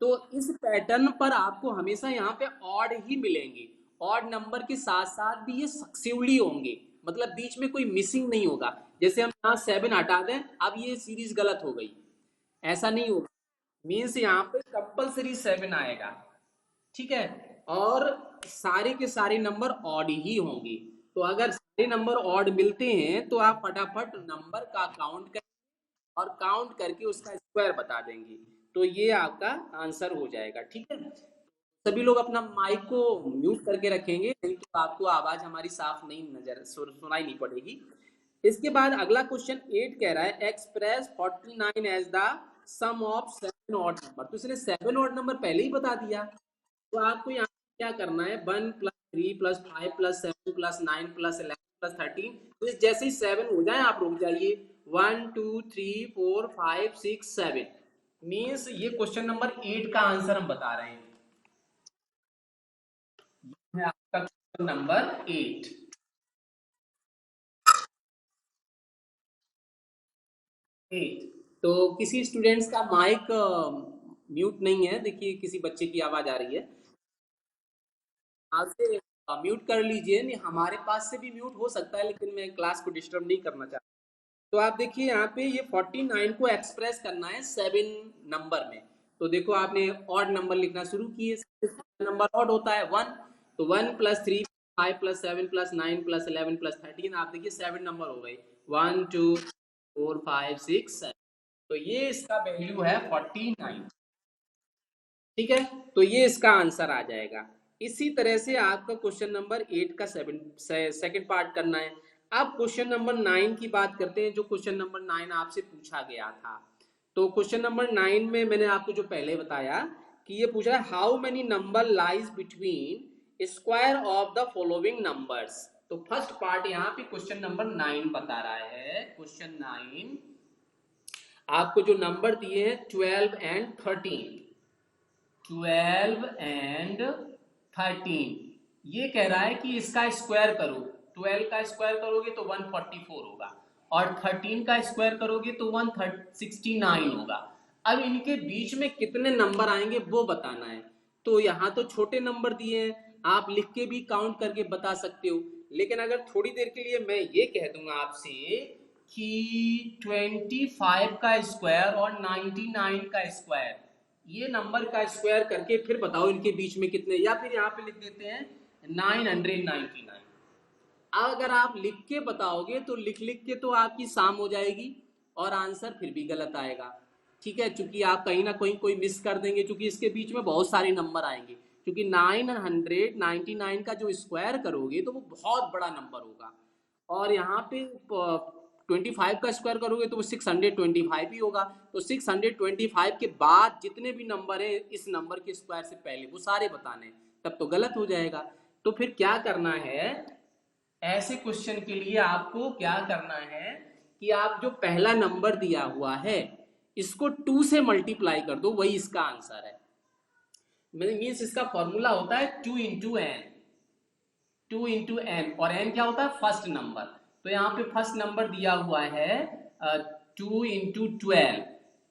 तो इस पैटर्न पर आपको हमेशा यहाँ पे ऑड ही मिलेंगे, ऑड नंबर के साथ साथ भी ये सक्सेसिवली होंगे, मतलब बीच में कोई मिसिंग नहीं होगा। जैसे हम यहाँ 7 हटा दें, अब ये सीरीज गलत हो गई, ऐसा नहीं होगा। मीन्स यहाँ पे कंपल्सरी 7 आएगा, ठीक है, और सारे के सारे नंबर ऑड ही होंगे। तो अगर सारे नंबर ऑड मिलते हैं तो आप फटाफट नंबर का काउंट कर और काउंट करके उसका स्क्वायर बता देंगे, तो ये आपका आंसर हो जाएगा। ठीक है, सभी लोग अपना माइक को म्यूट करके रखेंगे, नहीं तो आपको आवाज हमारी साफ नहीं नजर सुनाई नहीं पड़ेगी। इसके बाद अगला क्वेश्चन 8 कह रहा है express 49 as the sum of 7 odd number. तो इसने 7 ऑड नंबर पहले ही बता दिया, तो आपको यहाँ क्या करना है, 1 + 3 + 5 + 7 + 9 + 11 + 13। तो जैसे ही 7 हो जाए आप रुक जाइए, 1 2 3 4 5 6 7 मीन्स ये क्वेश्चन नंबर 8 का आंसर हम बता रहे हैं। है आपका क्वेश्चन नंबर 8। तो किसी स्टूडेंट्स का माइक म्यूट नहीं है, देखिए किसी बच्चे की आवाज आ रही है, आपसे म्यूट कर लीजिए। नहीं, हमारे पास से भी म्यूट हो सकता है, लेकिन मैं क्लास को डिस्टर्ब नहीं करना चाहता। तो आप देखिए यहाँ पे ये 49 को एक्सप्रेस करना है 7 नंबर में। तो देखो आपने ऑड नंबर लिखना शुरू किए, नंबर ऑड होता है 1, तो 1 + 3 5 + 7 + 9 + 11 + 13, आप देखिए 7 नंबर हो गए, 1 2 4 5 6 7। तो ये इसका वैल्यू है 49। ठीक है, तो ये इसका आंसर आ जाएगा। इसी तरह से आपका क्वेश्चन नंबर 8 का सेकंड पार्ट करना है। अब क्वेश्चन नंबर 9 की बात करते हैं, जो क्वेश्चन नंबर 9 आपसे पूछा गया था। तो क्वेश्चन नंबर 9 में मैंने आपको जो पहले बताया कि ये पूछ रहा है how many number lies between square of the following numbers. तो फर्स्ट पार्ट यहाँ पे क्वेश्चन नंबर 9 बता रहा है। क्वेश्चन 9 आपको जो नंबर दिए हैं 12 एंड 13, 12 एंड 13, ये कह रहा है कि इसका स्क्वायर करो। 12 का स्क्वायर करोगे तो 144 होगा, और 13 का स्क्वायर करोगे तो 169 होगा। अब इनके बीच में कितने नंबर आएंगे वो बताना है। तो यहाँ तो छोटे नंबर दिए हैं, आप लिख के भी काउंट करके बता सकते हो, लेकिन अगर थोड़ी देर के लिए मैं ये कह दूंगा आपसे कि 25 का स्क्वायर और 99 का स्क्वायर, ये नंबर का स्क्वायर करके फिर बताओ इनके बीच में कितने, या फिर यहाँ पे लिख देते हैं 999। अगर आप लिख के बताओगे तो लिख लिख के तो आपकी शाम हो जाएगी और आंसर फिर भी गलत आएगा। ठीक है, चूंकि आप कहीं ना कहीं कोई मिस कर देंगे, क्योंकि इसके बीच में बहुत सारे नंबर आएंगे, क्योंकि 999 का जो स्क्वायर करोगे तो वो बहुत बड़ा नंबर होगा, और यहाँ पे 25 का स्क्वायर करोगे तो वो 625 ही होगा। तो 625 के बाद जितने भी नंबर है इस नंबर के स्क्वायर से पहले वो सारे बताने, तब तो गलत हो जाएगा। तो फिर क्या करना है, ऐसे क्वेश्चन के लिए आपको क्या करना है कि आप जो पहला नंबर दिया हुआ है इसको 2 से मल्टीप्लाई कर दो, वही इसका आंसर है। मीन्स इसका फॉर्मूला होता है 2 × n, 2 × n, और n क्या होता है, फर्स्ट नंबर। तो यहाँ पे फर्स्ट नंबर दिया हुआ है 2 × 12,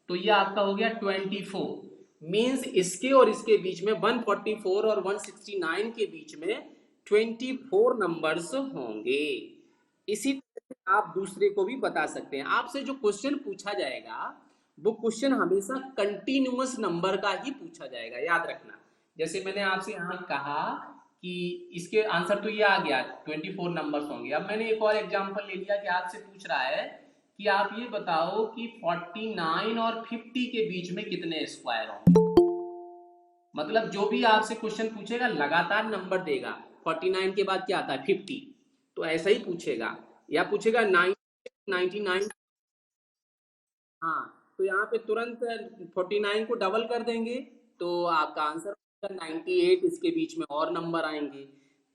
तो ये आपका हो गया 24। मीन्स इसके और इसके बीच में 144 और 169 के बीच में 24 नंबर्स होंगे। इसी तरह से आप दूसरे को भी बता सकते हैं। आपसे जो क्वेश्चन पूछा जाएगा वो क्वेश्चन हमेशा कंटिन्यूअस नंबर का ही पूछा जाएगा, याद रखना। जैसे मैंने आपसे यहाँ कहा कि इसके आंसर तो ये आ गया 24 नंबर्स होंगे। अब मैंने एक और एग्जांपल ले लिया कि आपसे पूछ रहा है कि आप ये बताओ कि 49 और 50 के बीच में कितने स्क्वायर होंगे। मतलब जो भी आपसे क्वेश्चन पूछेगा लगातार नंबर देगा, 49 के बाद क्या आता है 50, तो ऐसा ही पूछेगा, या पूछेगा 99। हाँ, तो यहाँ पे तुरंत 49 को डबल कर देंगे तो आपका आंसर 98, इसके बीच में और नंबर आएंगे।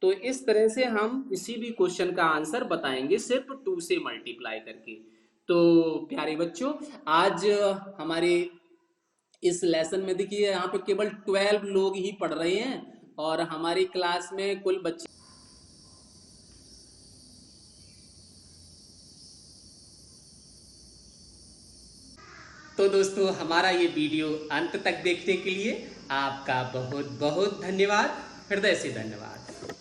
तो इस तरह से हम किसी भी क्वेश्चन का आंसर बताएंगे सिर्फ 2 से मल्टीप्लाई करके। तो प्यारे बच्चों, आज हमारे इस लेसन में देखिए यहाँ पे केवल 12 लोग ही पढ़ रहे हैं, और हमारी क्लास में कुल बच्चे। तो दोस्तों, हमारा ये वीडियो अंत तक देखने के लिए आपका बहुत बहुत धन्यवाद, हृदय से धन्यवाद।